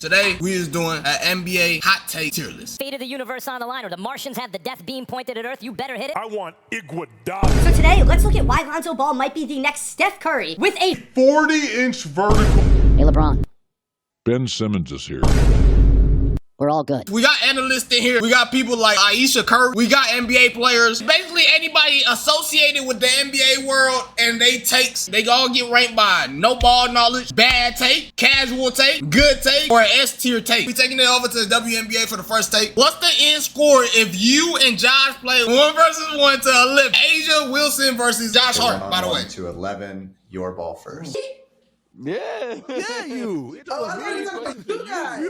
Today, we is doing an NBA hot take tier list. Fate of the universe on the line, or the Martians have the death beam pointed at Earth. You better hit it. I want Iguodala. So today, let's look at why Lonzo Ball might be the next Steph Curry with a 40-inch vertical. Hey, LeBron. Ben Simmons is here. We're all good. We got analysts in here. We got people like Ayesha Curry. We got NBA players. Basically, anybody associated with the NBA world and they takes, they all get ranked by no ball knowledge, bad take, casual take, good take, or an S tier take. We taking it over to the WNBA for the first take. What's the end score if you and Josh play 1 versus 1 to 11? A'ja Wilson versus Josh Hart, by the way. 1 to 11, your ball first. Yeah, you. I thought you were talking about you guys.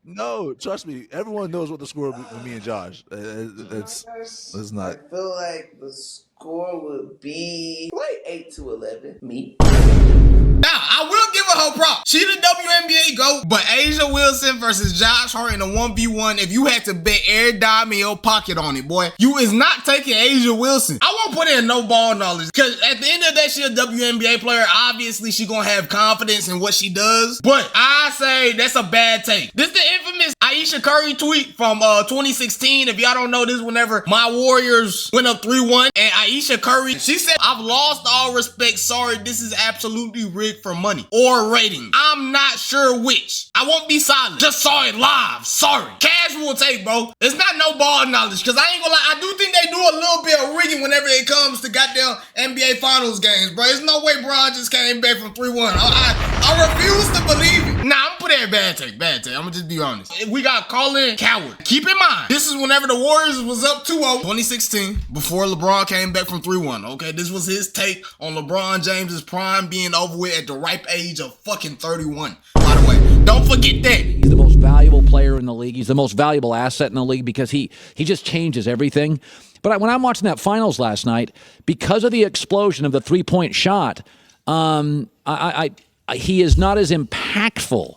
No, trust me. Everyone knows what the score with me and Josh. It's not. I feel like the score would be like 8 to 11. Me. Now, I will give her prop. She the WNBA GOAT, but A'ja Wilson versus Josh Hart in a 1v1, if you had to bet every dime in your pocket on it, boy, you is not taking A'ja Wilson. I won't put in no ball knowledge, because at the end of the day, she a WNBA player. Obviously, she gonna have confidence in what she does, but I say that's a bad take. This the infamous Ayesha Curry tweet from 2016. If y'all don't know, this whenever my Warriors went up 3-1, and Ayesha Curry, she said, "I've lost all respect. Sorry, this is absolutely rigged for money or rating. I'm not sure which. I won't be silent. Just saw it live. Sorry." Casual take, bro. It's not no ball knowledge, because I ain't gonna lie, I do think they do a little bit of rigging whenever it comes to goddamn NBA Finals games, bro. There's no way Bron just came back from 3-1. I refuse to believe it. Nah, I'm gonna put that bad take. I'm gonna just be honest. We got Colin Coward. Keep in mind, this is whenever the Warriors was up 2-0, 2016, before LeBron came back from 3-1. Okay, this was his take on LeBron James's prime being over with at the ripe age of fucking 31. By the way, don't forget that. He's the most valuable player in the league. He's the most valuable asset in the league because he just changes everything. But when I'm watching that finals last night, because of the explosion of the three-point shot, he is not as impactful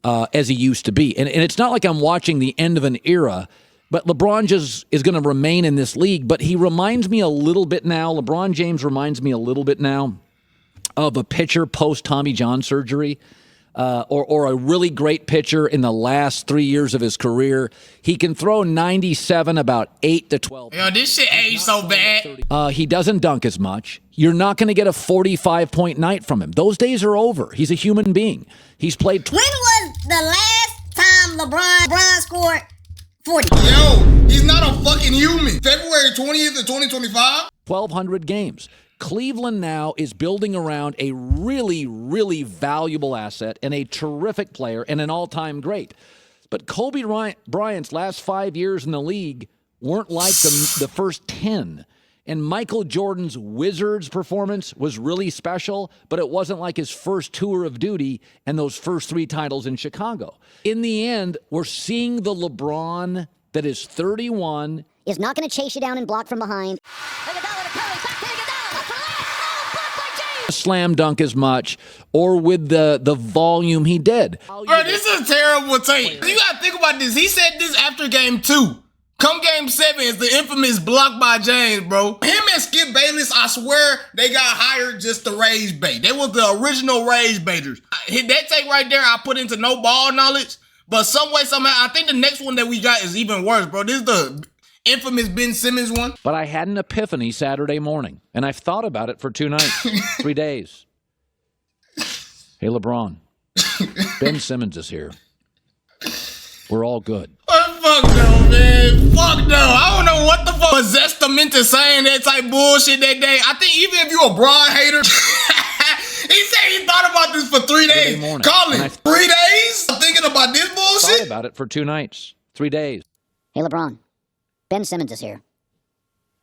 as he used to be. And it's not like I'm watching the end of an era, but LeBron just is going to remain in this league. But he reminds me a little bit now, LeBron James reminds me a little bit now of a pitcher post-Tommy John surgery. Or a really great pitcher in the last 3 years of his career. He can throw 97 about 8 to 12. Yo, this shit aged so bad. He doesn't dunk as much. You're not going to get a 45-point night from him. Those days are over. He's a human being. He's played. When was the last time LeBron scored 40? Yo, he's not a fucking human. February 20th of 2025? 1,200 games. Cleveland now is building around a really, really valuable asset and a terrific player and an all-time great. But Kobe Bryant's last 5 years in the league weren't like the first 10. And Michael Jordan's Wizards performance was really special, but it wasn't like his first tour of duty and those first 3 titles in Chicago. In the end, we're seeing the LeBron that is 31. Is not going to chase you down and block from behind. Slam dunk as much or with the volume he did. Bro, this is a terrible take. You gotta think about this. He said this after game 2. Come game 7 is the infamous block by James, bro. Him and Skip Bayless, I swear they got hired just to rage bait. They was the original rage baiters. That take right there, I put into no ball knowledge. But some way, somehow, I think the next one that we got is even worse, bro. This is the infamous Ben Simmons one. But I had an epiphany Saturday morning, and I've thought about it for 2 nights, 3 days. Hey, LeBron, Ben Simmons is here. We're all good. Oh, fuck no, man. Fuck no. I don't know what the fuck possessed him into saying that type bullshit that day. I think even if you a Bron hater, he said he thought about this for 3 days. Colin, 3 days? I'm thinking about this bullshit? Thought about it for 2 nights, 3 days. Hey, LeBron. Ben Simmons is here.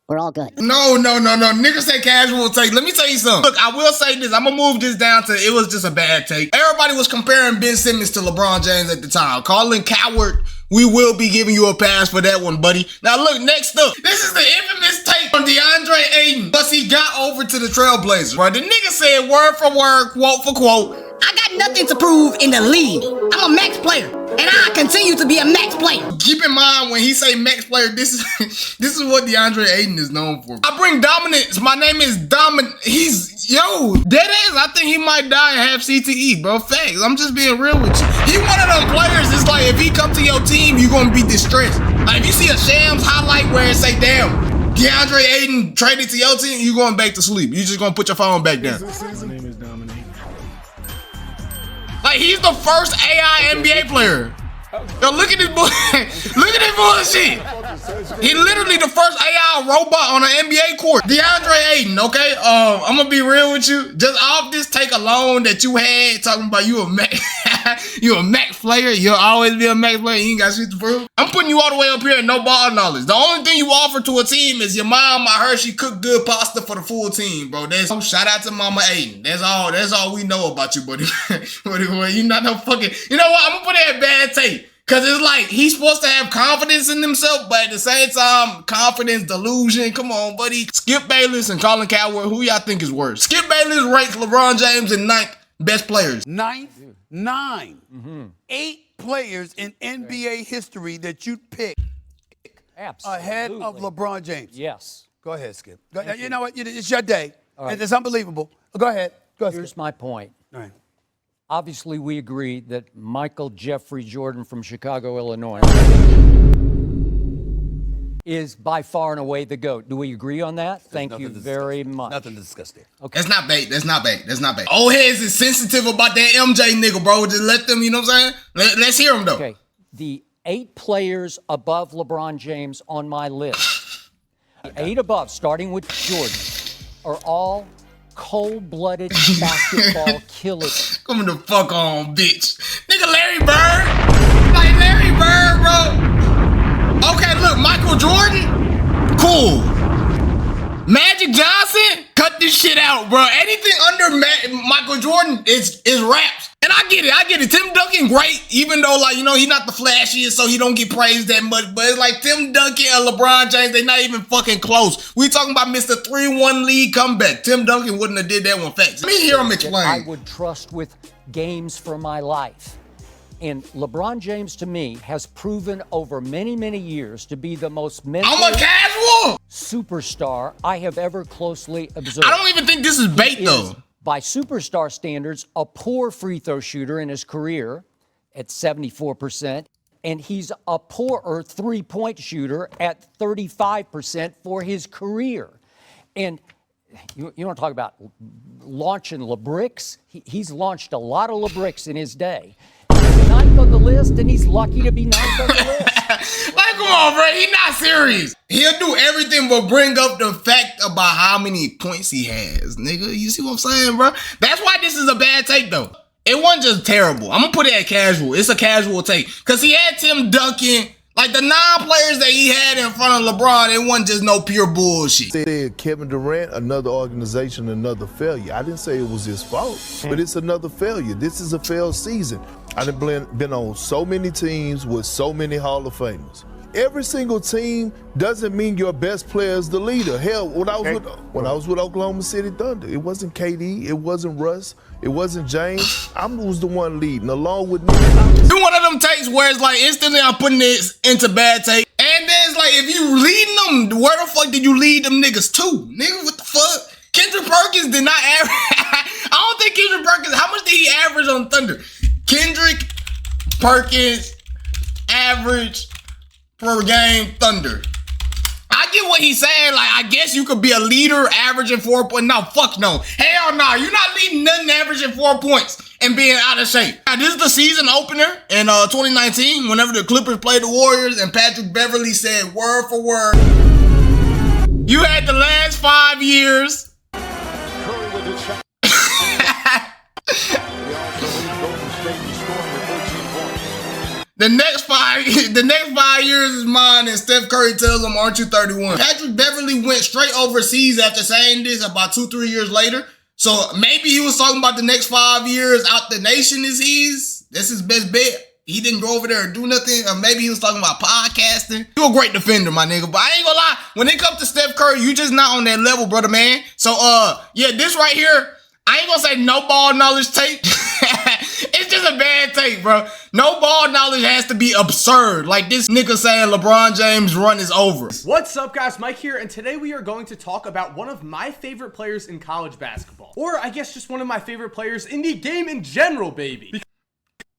We're all good. No. Niggas say casual take. Let me tell you something. Look, I will say this. I'm going to move this down to it was just a bad take. Everybody was comparing Ben Simmons to LeBron James at the time. Colin Coward, we will be giving you a pass for that one, buddy. Now, look, next up. This is the infamous take from DeAndre Ayton. Plus, he got over to the Trailblazers. Right? The nigga said word for word, quote for quote, I got nothing to prove in the league. I'm a max player, and I continue to be a max player. Keep in mind when he say max player, this is what DeAndre Ayton is known for. I bring dominance. My name is Domin. Dead ass. I think he might die and have CTE, bro. Facts. I'm just being real with you. He one of to your team, you're gonna be distressed. Like if you see a Shams highlight where it say, damn, DeAndre Ayton traded to your team, you going back to sleep. You just gonna put your phone back down. My name is Dominique. Like he's the first AI NBA player. Yo, look at this boy. Look at this bullshit. He literally the first AI robot on an NBA court. DeAndre Ayton, okay? I'm gonna be real with you. Just off this take alone that you had talking about you a Max, you a Max player. You'll always be a Max player. You ain't got shit to prove. I'm putting you all the way up here and no ball knowledge. The only thing you offer to a team is your mom. I heard she cooked good pasta for the full team, bro. That's shout out to Mama Ayton. That's all we know about you, buddy. You not no fucking. You know what? I'm gonna put it at bad tape. Cause it's like he's supposed to have confidence in himself, but at the same time, confidence delusion. Come on, buddy. Skip Bayless and Colin Coward, who y'all think is worse? Skip Bayless ranks LeBron James in 9th best players. 9th, 8 players in NBA history that you'd pick ahead of LeBron James. Yes. Go ahead, Skip. You know what? It's your day. Right. It's unbelievable. Go ahead. Here's my point. All right. Obviously, we agree that Michael Jeffrey Jordan from Chicago, Illinois, is by far and away the GOAT. Do we agree on that? Thank you very much. Nothing to discuss there. Okay. That's not bait. That's not bait. That's not bait. Old heads is sensitive about that MJ nigga, bro. Just let them, you know what I'm saying? Let's hear them, though. Okay. The 8 players above LeBron James on my list, 8 above, starting with Jordan, are all cold-blooded basketball killers. Come the fuck on, bitch. Nigga Larry Bird. Like Larry Bird, bro. Okay, look, Michael Jordan. Cool. Magic Johnson. Cut this shit out, bro. Anything under Michael Jordan is raps. And I get it. Tim Duncan, great. Even though, like, you know, he's not the flashiest, so he don't get praised that much. But it's like Tim Duncan and LeBron James, they not even fucking close. We talking about Mr. 3-1 league comeback. Tim Duncan wouldn't have did that one. Facts. Let me hear him explain. I would trust with games for my life. And LeBron James, to me, has proven over many, many years to be the most mentally I'm a casual superstar I have ever closely observed. I don't even think this is bait, though. By superstar standards, a poor free throw shooter in his career at 74%, and he's a poorer three-point shooter at 35% for his career. And you want to talk about launching LeBricks? He's launched a lot of LeBricks in his day. He's 9th on the list, and he's lucky to be 9th on the list. Like, come on, bro. He's not serious. He'll do everything but bring up the fact about how many points he has, nigga. You see what I'm saying, bro? That's why this is a bad take, though. It wasn't just terrible. I'm going to put it at casual. It's a casual take. Because he had Tim Duncan. Like, the 9 players that he had in front of LeBron, it wasn't just no pure bullshit. Said Kevin Durant, another organization, another failure. I didn't say it was his fault, but it's another failure. This is a failed season. I've been on so many teams with so many Hall of Famers. Every single team doesn't mean your best player is the leader. Hell, when I was with Oklahoma City Thunder, it wasn't KD, it wasn't Russ, it wasn't James. I was the one leading, along with Nick. Do one of them takes where it's like instantly I'm putting this into bad take, and then it's like if you leading them, where the fuck did you lead them niggas to, nigga? What the fuck? Kendrick Perkins did not average. I don't think Kendrick Perkins. How much did he average on Thunder? Kendrick Perkins average per game Thunder. I get what he's saying. Like, I guess you could be a leader averaging 4 points. No, fuck no. Hell no. You're not leading nothing averaging 4 points and being out of shape. Now, this is the season opener in 2019, whenever the Clippers played the Warriors, and Patrick Beverly said word for word, you had the last 5 years. The next five years is mine, and Steph Curry tells him, aren't you 31? Patrick Beverly went straight overseas after saying this about 2-3 years later. So maybe he was talking about the next 5 years out the nation is his. That's his best bet. He didn't go over there and do nothing. Or maybe he was talking about podcasting. You're a great defender, my nigga. But I ain't gonna lie, when it comes to Steph Curry, you just not on that level, brother, man. So, yeah, this right here, I ain't gonna say no ball knowledge tape. It's just a bad take, bro. No ball knowledge has to be absurd. Like this nigga saying LeBron James' run is over. What's up, guys? Mike here, and today we are going to talk about one of my favorite players in college basketball. Or I guess just one of my favorite players in the game in general, baby.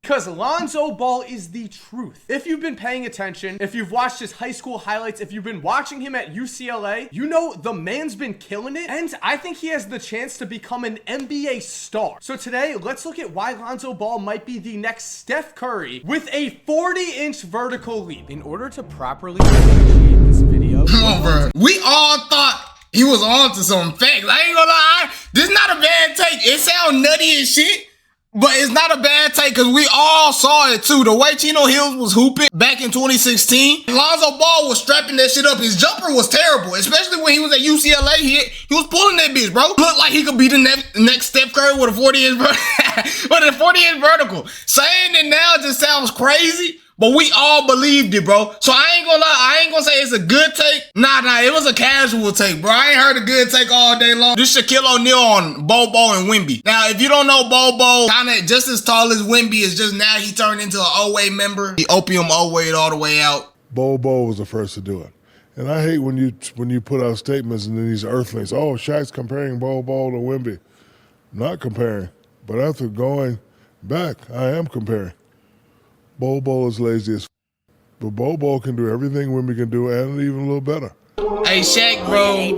because Lonzo Ball is the truth. If you've been paying attention, if you've watched his high school highlights, if you've been watching him at UCLA, you know the man's been killing it, and I think he has the chance to become an NBA star. So today, let's look at why Lonzo Ball might be the next Steph Curry with a 40-inch vertical leap. In order to properly appreciate this video, come on, bro. We all thought he was on to some facts. I ain't gonna lie, this is not a bad take. It sound nutty as shit, but it's not a bad take because we all saw it too. The way Chino Hills was hooping back in 2016, Lonzo Ball was strapping that shit up. His jumper was terrible, especially when he was at UCLA. He was pulling that bitch, bro. Looked like he could be the next Steph Curry with a 40-inch vertical. Saying it now just sounds crazy, but we all believed it, bro. So I ain't gonna lie, I ain't gonna say it's a good take. Nah, it was a casual take, bro. I ain't heard a good take all day long. This Shaquille O'Neal on Bobo and Wemby. Now, if you don't know Bobo, kinda just as tall as Wemby, is just now he turned into an O-Way member. He opium O-Wayed all the way out. Bobo was the first to do it. And I hate when you put out statements and then these earthlings, oh, Shaq's comparing Bobo to Wemby. Not comparing, but after going back, I am comparing. Bobo is lazy as but Bobo can do everything Wemby can do and even a little better. Hey, Shaq, bro.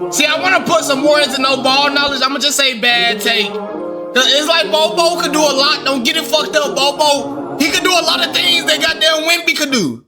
See, I want to put some more into no ball knowledge. I'm going to just say bad take. It's like Bobo could do a lot. Don't get it fucked up, Bobo. He could do a lot of things that goddamn Wemby could do.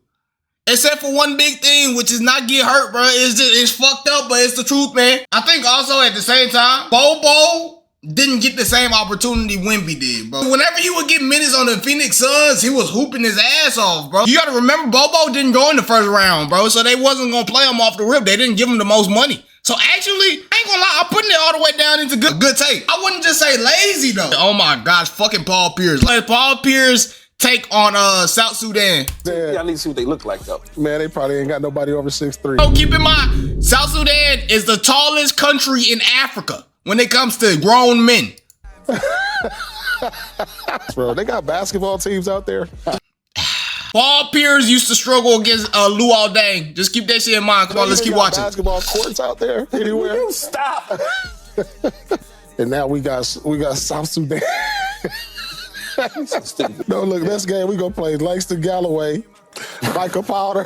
Except for one big thing, which is not get hurt, bro. It's fucked up, but it's the truth, man. I think also at the same time, Bobo didn't get the same opportunity Wemby did, bro. Whenever he would get minutes on the Phoenix Suns, he was hooping his ass off, bro. You gotta remember, Bobo didn't go in the first round, bro, so they wasn't gonna play him off the rip. They didn't give him the most money. So actually, I ain't gonna lie, I'm putting it all the way down into good take. I wouldn't just say lazy, though. Oh my gosh, fucking Paul Pierce. Like Paul Pierce take on South Sudan. Yeah, I need to see what they look like, though. Man, they probably ain't got nobody over 6'3". So keep in mind, South Sudan is the tallest country in Africa when it comes to grown men. Bro, they got basketball teams out there. Paul Pierce used to struggle against Luol Deng. Just keep that shit in mind. Come on, let's keep watching. Basketball courts out there anywhere. Stop. And now we got South Sudan. No, look, this game we gonna play Langston Galloway, Micah Powder.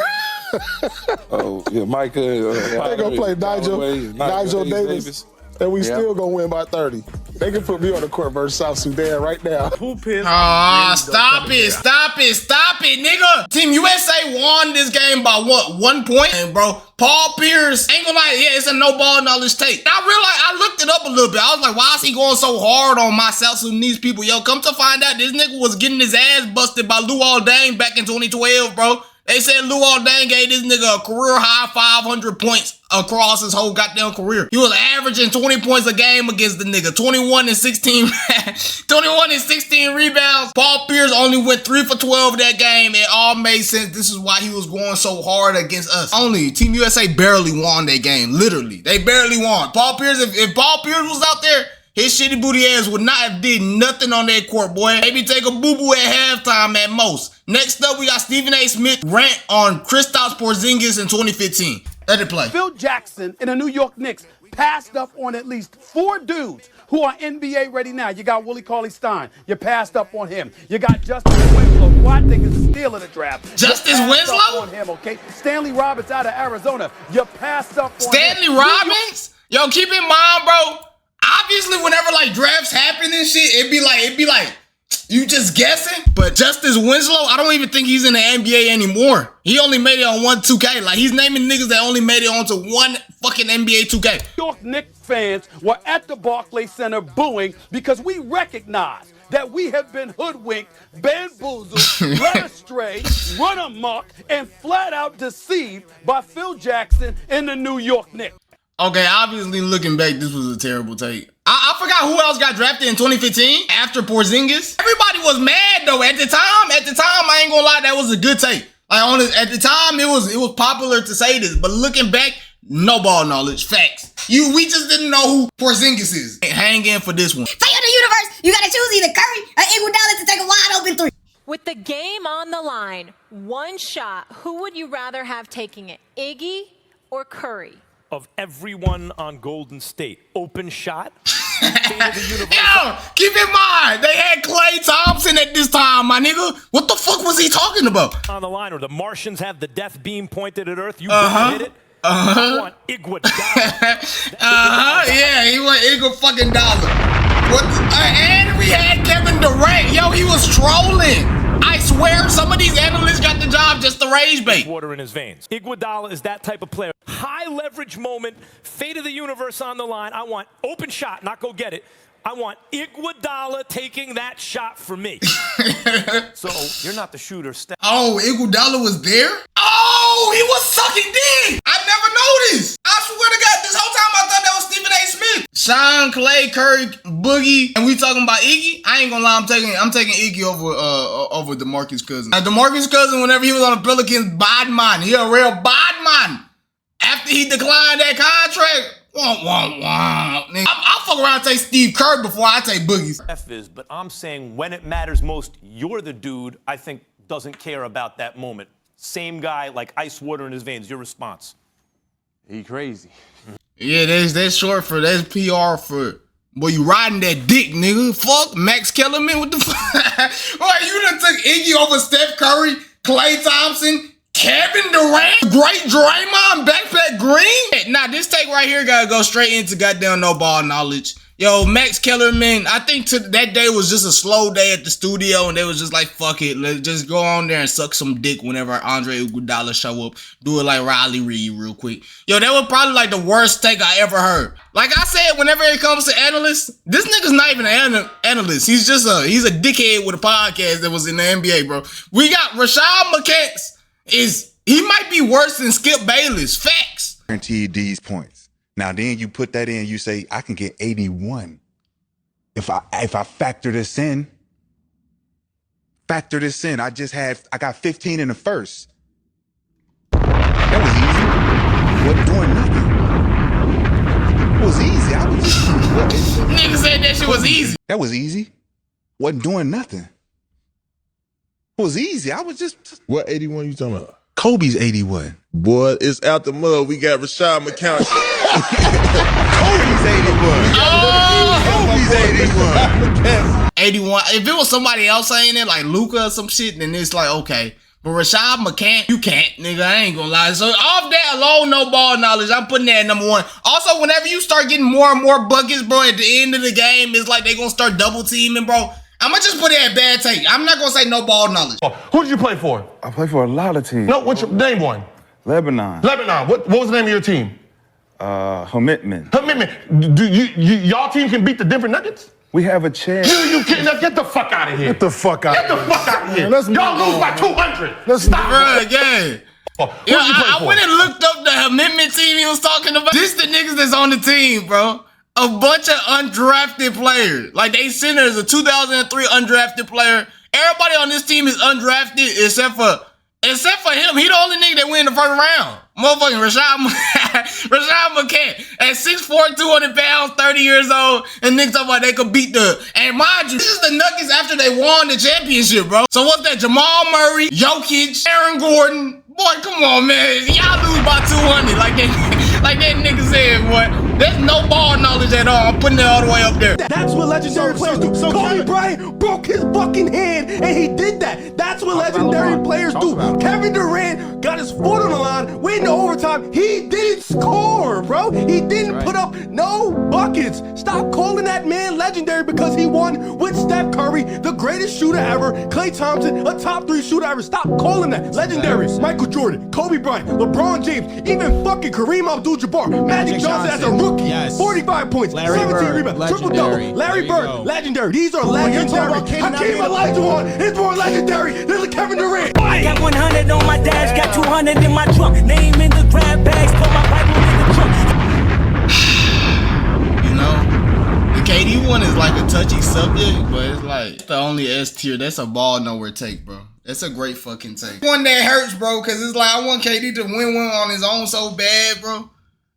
Oh yeah, Micah. They gonna play Nigel Davis. And we still gonna win by 30. They can put me on the court versus South Sudan right now. Stop it, nigga. Team USA won this game by what, 1 point? And bro, Paul Pierce, ain't gonna lie, yeah, it's a no ball knowledge take. I realized, I looked it up a little bit. I was like, why is he going so hard on my South Sudanese people? Yo, come to find out, this nigga was getting his ass busted by Luol Deng back in 2012, bro. They said Luol Deng gave this nigga a career high 500 points across his whole goddamn career. He was averaging 20 points a game against the nigga. 21 and 16 rebounds. Paul Pierce only went 3 for 12 that game. It all made sense. This is why he was going so hard against us. Only Team USA barely won that game. Literally. They barely won. Paul Pierce, if Paul Pierce was out there, his shitty booty ass would not have did nothing on that court, boy. Maybe take a boo-boo at halftime at most. Next up, we got Stephen A. Smith rant on Kristaps Porzingis in 2015. Let it play. Phil Jackson in the New York Knicks passed up on at least 4 dudes who are NBA ready now. You got Willie Cauley-Stein. You passed up on him. You got Justice Winslow, who I think is a steal of the draft. Justice Winslow? On him, okay? Stanley Roberts out of Arizona. You passed up on Stanley Robbins? Yo, keep in mind, bro. Obviously, whenever like drafts happen and shit, it'd be like, you just guessing? But Justice Winslow, I don't even think he's in the NBA anymore. He only made it on 1 2K. Like, he's naming niggas that only made it onto 1 fucking NBA 2K. New York Knicks fans were at the Barclays Center booing because we recognize that we have been hoodwinked, bamboozled, led astray, run amok, and flat out deceived by Phil Jackson and the New York Knicks. Okay, obviously looking back, this was a terrible take. I forgot who else got drafted in 2015 after Porzingis. Everybody was mad though at the time. I ain't gonna lie, that was a good take. Like at the time, it was popular to say this, but looking back, no ball knowledge, facts. We just didn't know who Porzingis is. Hang in for this one. Say in the universe, you gotta choose either Curry or Iguodala to take a wide open 3. With the game on the line, one shot, who would you rather have taking it, Iggy or Curry? Of everyone on Golden State, open shot. Yo, keep in mind, they had Klay Thompson at this time, my nigga. What the fuck was he talking about? On the line, or the Martians have the death beam pointed at Earth. You better hit it. I want Iguodala. Yeah, he want Iguodala. What? And we had Kevin Durant. Yo, he was trolling. I swear, some of these analysts got the job just to rage bait. Water in his veins. Iguodala is that type of player. High leverage moment, fate of the universe on the line. I want open shot, not go get it. I want Iguodala taking that shot for me. So you're not the shooter. Oh, Iguodala was there? Oh, he was sucking dick. I never noticed. I swear to God, this whole time I thought that was Stephen A. Smith. Sean, Clay, Curry, Boogie, and we talking about Iggy. I ain't gonna lie, I'm taking Iggy over DeMarcus Cousins. Now, DeMarcus Cousins, whenever he was on the Pelicans, bad man. He a real bad man. After he declined that contract, nigga. I'll fuck around and take Steve Kerr before I take Boogies. F is, but I'm saying when it matters most, you're the dude I think doesn't care about that moment. Same guy, like ice water in his veins. Your response? He crazy. Yeah, that's short for, that's PR for, boy, you riding that dick, nigga. Fuck Max Kellerman, what the fuck? Boy, you done took Iggy over Steph Curry, Klay Thompson, Kevin Durant, great Draymond, Backpack Green. Nah, this take right here gotta go straight into goddamn no ball knowledge. Yo, Max Kellerman, I think that day was just a slow day at the studio, and they was just like, fuck it, let's just go on there and suck some dick whenever Andre Iguodala show up. Do it like Riley Reid real quick. Yo, that was probably like the worst take I ever heard. Like I said, whenever it comes to analysts, this nigga's not even an analyst. He's a dickhead with a podcast that was in the NBA, bro. We got Rashad McCants. He might be worse than Skip Bayless. Facts. Guaranteed these points. Now then you put that in, you say, I can get 81. If I factor this in, I got 15 in the first. That was easy. Wasn't doing nothing. It was easy. I was just nigga said that shit was easy. That was easy. Wasn't doing nothing. It was easy. I was just. What 81 you talking about? Kobe's 81. Boy, it's out the mud. We got Rashad McCown. Kobe's 81. Kobe's 81. 81. If it was somebody else saying it, like Luka or some shit, then it's like, okay. But Rashad McCants, you can't, nigga. I ain't gonna lie. So off that alone, no ball knowledge, I'm putting that at number one. Also, whenever you start getting more and more buckets, bro, at the end of the game, it's like they gonna start double teaming, bro. I'm gonna just put it at bad take. I'm not gonna say no ball knowledge. Who did you play for? I play for a lot of teams. No, what's your name one? Lebanon. Lebanon. What was the name of your team? Commitment. Y'all team can beat the Denver Nuggets? We have a chance. You can't. Now get the fuck out of here. Get the fuck out of here. Get the fuck out of here. Y'all lose by 200. Let's stop. Bro, yeah. I went and looked up the commitment team he was talking about. This the niggas that's on the team, bro. A bunch of undrafted players. Like, they center is a 2003 undrafted player. Everybody on this team is undrafted except for him. He the only nigga that win the first round. Motherfucking Rashad McCants at 6'4", 200 pounds, 30 years old, and niggas talking about they could beat and mind you, this is the Nuggets after they won the championship, bro. So what's that? Jamal Murray, Jokic, Aaron Gordon. Boy, come on, man. Y'all lose by 200 like that nigga said, boy. There's no ball knowledge at all. I'm putting it all the way up there. That's what legendary players do. So Kobe Bryant broke his fucking hand, and he did that. That's what legendary players do. Kevin Durant got his foot on the line, went into overtime. He didn't score, bro. He didn't put up no buckets. Stop calling that man legendary because he won with Steph Curry, the greatest shooter ever. Klay Thompson, a top 3 shooter ever. Stop calling that legendary. Michael Jordan, Kobe Bryant, LeBron James, even fucking Kareem Abdul-Jabbar, Magic Johnson as a rookie. 45 points, 17 rebounds, triple-double. Larry Bird, legendary. These are legendary. Hakeem Olajuwon is more legendary than Kevin Durant. Got 100 on my dash, got 200 in my trunk. Name in the grab bags, put my Bible in the trunk. You know, the KD one is like a touchy subject, but it's like the only S tier. That's a ball nowhere take, bro. That's a great fucking take. One that hurts, bro, because it's like I want KD to win one on his own so bad, bro.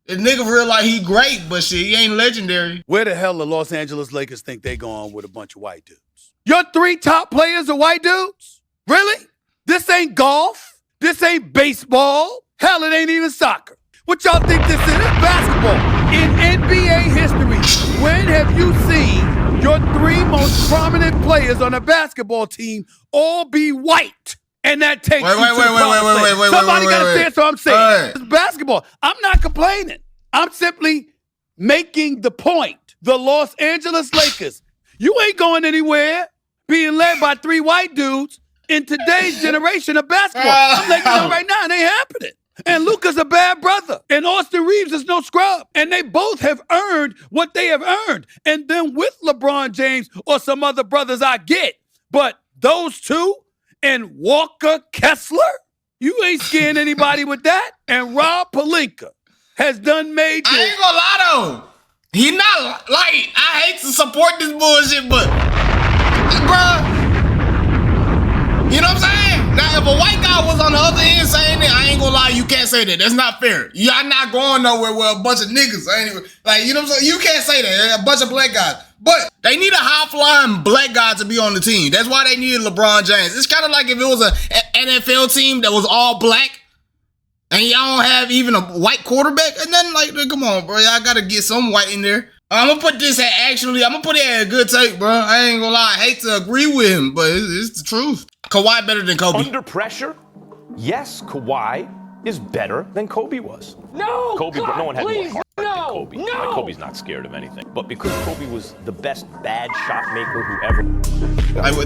The nigga feel like he great, but shit, he ain't legendary. Where the hell the Los Angeles Lakers think they going with a bunch of white dudes? Your 3 top players are white dudes? Really? This ain't golf. This ain't baseball. Hell, it ain't even soccer. What y'all think this is? It's basketball. In NBA history, when have you seen your three most prominent players on a basketball team all be white? And that takes wait. Somebody got to say it, so I'm saying. It's basketball. I'm not complaining. I'm simply making the point. The Los Angeles Lakers, you ain't going anywhere being led by three white dudes in today's generation of basketball. I'm letting you know right now, it ain't happening. And Luka's a bad brother. And Austin Reeves is no scrub. And they both have earned what they have earned. And then with LeBron James or some other brothers I get. But those two and Walker Kessler, you ain't scaring anybody with that. And Rob Pelinka has done major. I ain't gonna lie though. He not like, I hate to support this bullshit, but bruh, you know what I'm saying? Now, if a white guy was on the other end saying it, I ain't gonna lie, you can't say that. That's not fair. Y'all not going nowhere with a bunch of niggas. Like, you know what I'm saying? You can't say that. A bunch of black guys. But they need a high-flying black guy to be on the team. That's why they needed LeBron James. It's kind of like if it was an NFL team that was all black and y'all don't have even a white quarterback and nothing like that. Come on, bro. Y'all got to get some white in there. I'm going to put this at I'm going to put it at a good take, bro. I ain't going to lie. I hate to agree with him, but it's the truth. Kawhi better than Kobe. Under pressure, yes, Kawhi is better than Kobe was. No, Kobe, God, no one had please, more heart than no, Kobe. no. Like, Kobe's not scared of anything. But because Kobe was the best bad shot maker who ever.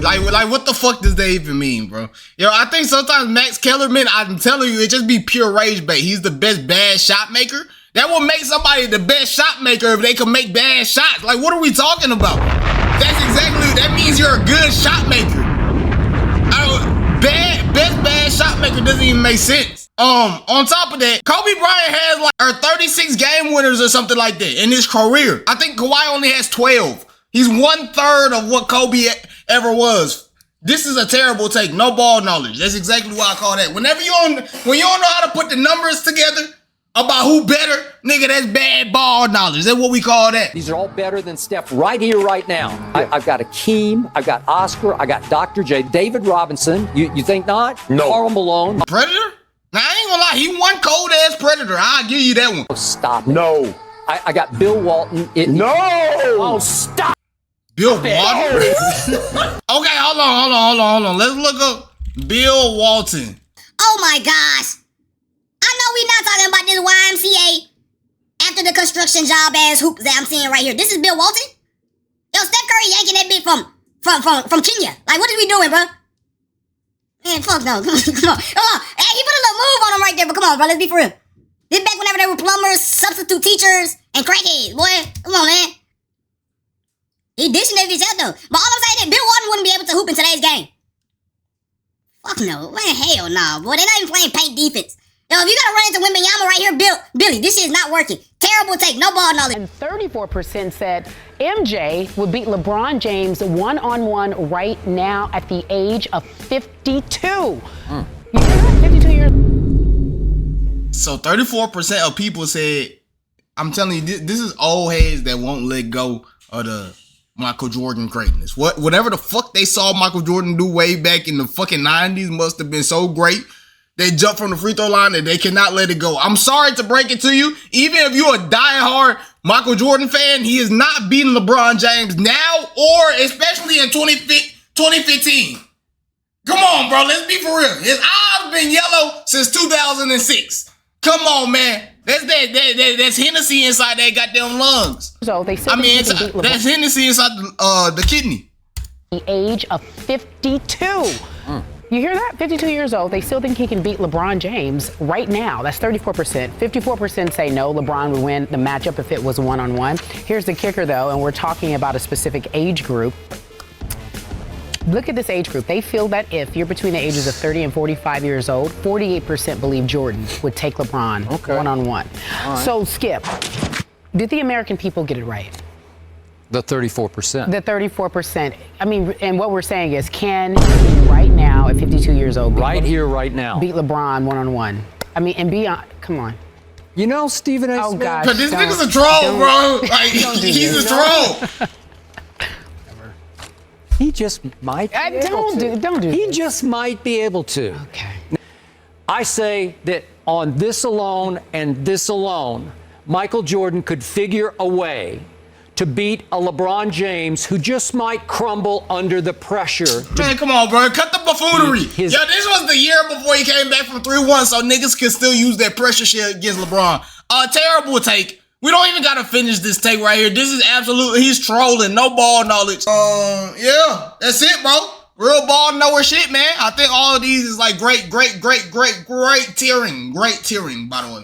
Like, what the fuck does that even mean, bro? Yo, I think sometimes Max Kellerman, I'm telling you, it just be pure rage bait. He's the best bad shot maker. That will make somebody the best shot maker if they can make bad shots. Like, what are we talking about? That means you're a good shot maker. Best shot maker doesn't even make sense. On top of that, Kobe Bryant has like 36 game winners or something like that in his career. I think Kawhi only has 12. He's 1/3 of what Kobe ever was. This is a terrible take. No ball knowledge. That's exactly what I call that. When you don't know how to put the numbers together about who better, nigga, that's bad ball knowledge. That's what we call that. These are all better than Steph right here, right now. I've got Akeem, I've got Oscar, I got Dr. J, David Robinson. You think not? No. Karl Malone. Predator? Now, I ain't gonna lie. He one cold-ass Predator. I'll give you that one. Oh, stop it. No. I got Bill Walton. No. Oh, stop. Bill Walton? Okay, hold on. Let's look up Bill Walton. Oh my gosh. I know we're not talking about this YMCA after the construction job ass hoops that I'm seeing right here. This is Bill Walton? Yo, Steph Curry yanking that bitch from Kenya. Like, what is we doing, bro? Man, fuck no. Come on. Hey, he put a little move on him right there, but come on, bro. Let's be for real. This back whenever they were plumbers, substitute teachers, and crackheads, boy. Come on, man. He dishing that bitch out, though. But all I'm saying is Bill Walton wouldn't be able to hoop in today's game. Fuck no. Man, hell no, boy. They're not even playing paint defense. Yo, if you gotta run into Wembanyama right here, Billy, this shit is not working. Terrible take, no ball knowledge. And 34% said MJ would beat LeBron James one-on-one right now at the age of 52. You hear that? 52 years. So 34% of people said, I'm telling you, this is old heads that won't let go of the Michael Jordan greatness. Whatever the fuck they saw Michael Jordan do way back in the fucking 90s must have been so great. They jump from the free throw line and they cannot let it go. I'm sorry to break it to you. Even if you're a diehard Michael Jordan fan, he is not beating LeBron James now or especially in 2015. Come on, bro. Let's be for real. His eyes been yellow since 2006. Come on, man. That's Hennessy inside that goddamn lungs. So they said that's Hennessy inside the kidney. The age of 52. You hear that? 52 years old. They still think he can beat LeBron James right now. That's 34%. 54% say no, LeBron would win the matchup if it was one-on-one. Here's the kicker, though, and we're talking about a specific age group. Look at this age group. They feel that if you're between the ages of 30 and 45 years old, 48% believe Jordan would take LeBron one-on-one. Right. So, Skip, did the American people get it right? The 34%. The 34%. I mean, and what we're saying is, can he right now at 52 years old, right here, right now, beat LeBron one-on-one? I mean, and beyond, come on. You know, Stephen A. Smith. gosh. But this nigga's a troll, bro. Like, he's a troll. He just might be able to. Don't do He this. just might be able to. Okay. I say that on this alone and this alone, Michael Jordan could figure a way to beat a LeBron James who just might crumble under the pressure. Man, come on, bro. Cut the buffoonery. Yo, this was the year before he came back from 3-1, so niggas can still use that pressure shit against LeBron. Terrible take. We don't even gotta finish this take right here. This is absolutely, he's trolling. No ball knowledge. Yeah, that's it, bro. Real ball knower shit, man. I think all of these is like great tiering. Great tiering, by the way.